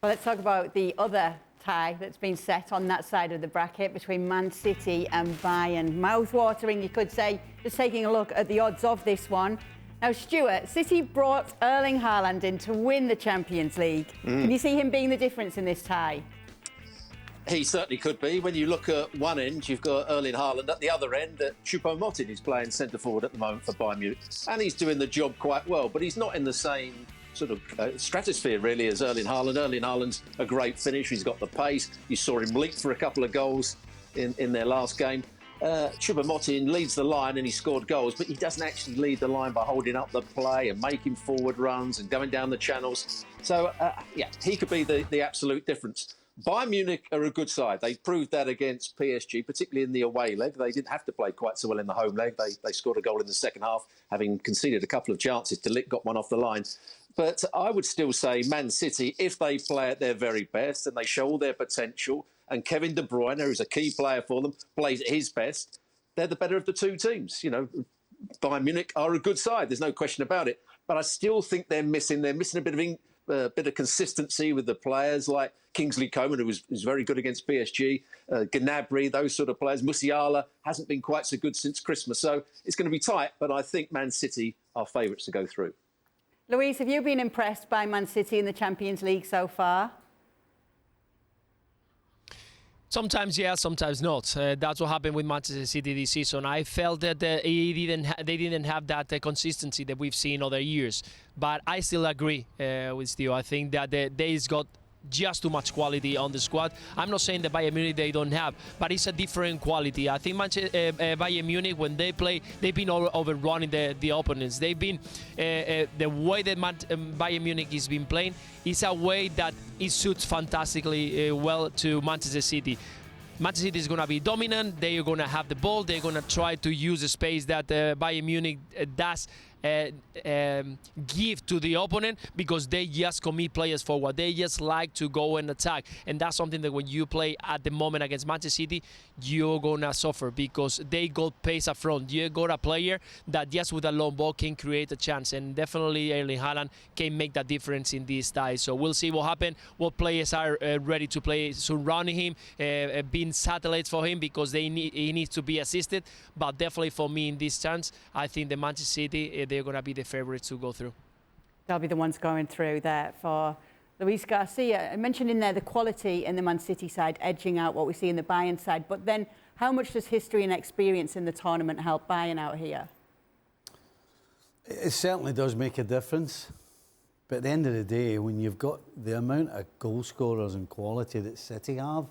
Well, let's talk about the other tie that's been set on that side of the bracket between Man City and Bayern. Mouth-watering, you could say, just taking a look at the odds of this one. Now, Stewart, City brought Erling Haaland in to win the Champions League. Can you see him being the difference in this tie? He certainly could be. When you look at one end, you've got Erling Haaland. At the other end, Choupo-Moting is playing centre-forward at the moment for Bayern Munich. And he's doing the job quite well, but he's not in the same sort of stratosphere, really, as Erling Haaland. Erling Haaland's a great finisher. He's got the pace. You saw him leap for a couple of goals in their last game. Choupo-Moting leads the line and he scored goals, but he doesn't actually lead the line by holding up the play and making forward runs and going down the channels. So, yeah, he could be the absolute difference. Bayern Munich are a good side. They proved that against PSG, particularly in the away leg. They didn't have to play quite so well in the home leg. They scored a goal in the second half, having conceded a couple of chances. De Ligt got one off the line. But I would still say Man City, if they play at their very best and they show all their potential, and Kevin De Bruyne, who's a key player for them, plays at his best, they're the better of the two teams. You know, Bayern Munich are a good side. There's no question about it. But I still think they're missing a bit of consistency with the players like Kingsley Coman, who was very good against PSG, Gnabry, those sort of players. Musiala hasn't been quite so good since Christmas. So it's going to be tight, but I think Man City are favourites to go through. Louise, have you been impressed by Man City in the Champions League so far? Sometimes yes, sometimes not. That's what happened with Manchester City this season. I felt that they didn't have that consistency that we've seen other years. But I still agree with Steve. I think that they've got just too much quality on the squad. I'm not saying that Bayern Munich they don't have, but it's a different quality. I think Bayern Munich, when they play, they've been overrunning the opponents. They've been the way that Bayern Munich has been playing is a way that it suits fantastically well to Manchester City. Manchester City is going to be dominant. They are going to have the ball. They're going to try to use the space that Bayern Munich does give to the opponent, because they just commit players forward. They just like to go and attack, and that's something that when you play at the moment against Manchester City, you're gonna suffer, because they got pace up front. You got a player that just with a long ball can create a chance, and definitely Erling Haaland can make that difference in this tie. So we'll see what happens, what players are ready to play surrounding him, being satellites for him, because he needs to be assisted. But definitely for me in this chance, I think the Manchester City, they're going to be the favourites to go through. They'll be the ones going through there for Luis Garcia. I mentioned in there the quality in the Man City side edging out what we see in the Bayern side, but then how much does history and experience in the tournament help Bayern out here? It certainly does make a difference. But at the end of the day, when you've got the amount of goal scorers and quality that City have,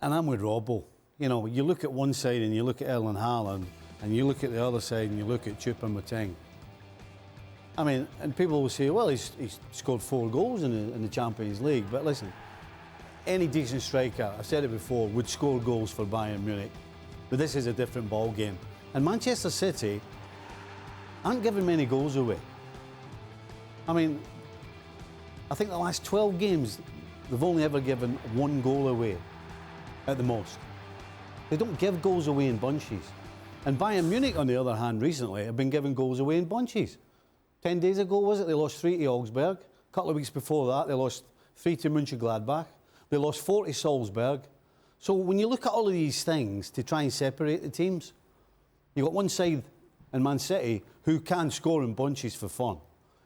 and I'm with Robbo, you know, you look at one side and you look at Erling Haaland, and you look at the other side and you look at Choupo-Moting. I mean, and people will say, well, he's scored 4 goals in the Champions League. But listen, any decent striker, I've said it before, would score goals for Bayern Munich. But this is a different ball game. And Manchester City aren't giving many goals away. I mean, I think the last 12 games, they've only ever given 1 goal away at the most. They don't give goals away in bunches. And Bayern Munich, on the other hand, recently have been giving goals away in bunches. 10 days ago, was it? They lost 3 to Augsburg. A couple of weeks before that, they lost 3 to Mönchengladbach. They lost 4 to Salzburg. So when you look at all of these things to try and separate the teams, you've got one side in Man City who can score in bunches for fun.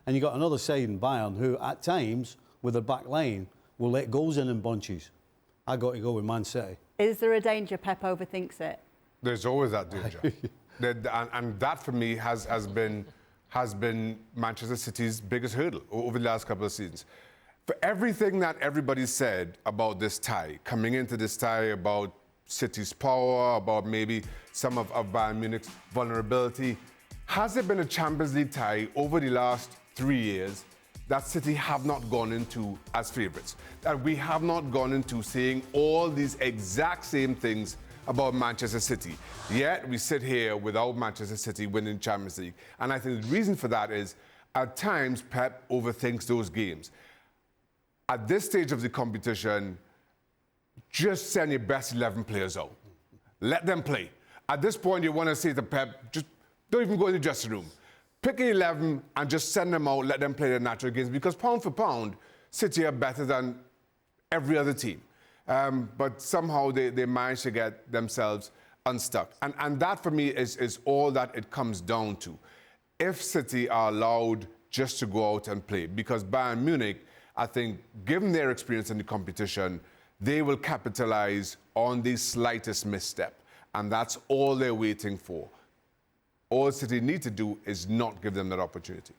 And you've got another side in Bayern who, at times, with their back line, will let goals in bunches. I got to go with Man City. Is there a danger Pep overthinks it? There's always that danger. and that, for me, has been Manchester City's biggest hurdle over the last couple of seasons. For everything that everybody said about this tie, coming into this tie, about City's power, about maybe some of Bayern Munich's vulnerability, has there been a Champions League tie over the last 3 years that City have not gone into as favourites? That we have not gone into saying all these exact same things about Manchester City. Yet we sit here without Manchester City winning Champions League. And I think the reason for that is, at times, Pep overthinks those games. At this stage of the competition, just send your best 11 players out. Let them play. At this point, you want to say to Pep, just don't even go in the dressing room. Pick an 11 and just send them out, let them play their natural games. Because pound for pound, City are better than every other team. But somehow they managed to get themselves unstuck. And that, for me, is all that it comes down to. If City are allowed just to go out and play, because Bayern Munich, I think, given their experience in the competition, they will capitalize on the slightest misstep. And that's all they're waiting for. All City need to do is not give them that opportunity.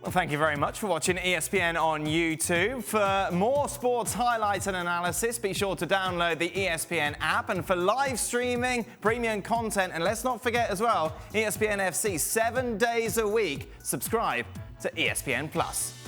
Well, thank you very much for watching ESPN on YouTube. For more sports highlights and analysis, be sure to download the ESPN app. And for live streaming, premium content, and let's not forget as well, ESPN FC 7 days a week. Subscribe to ESPN+.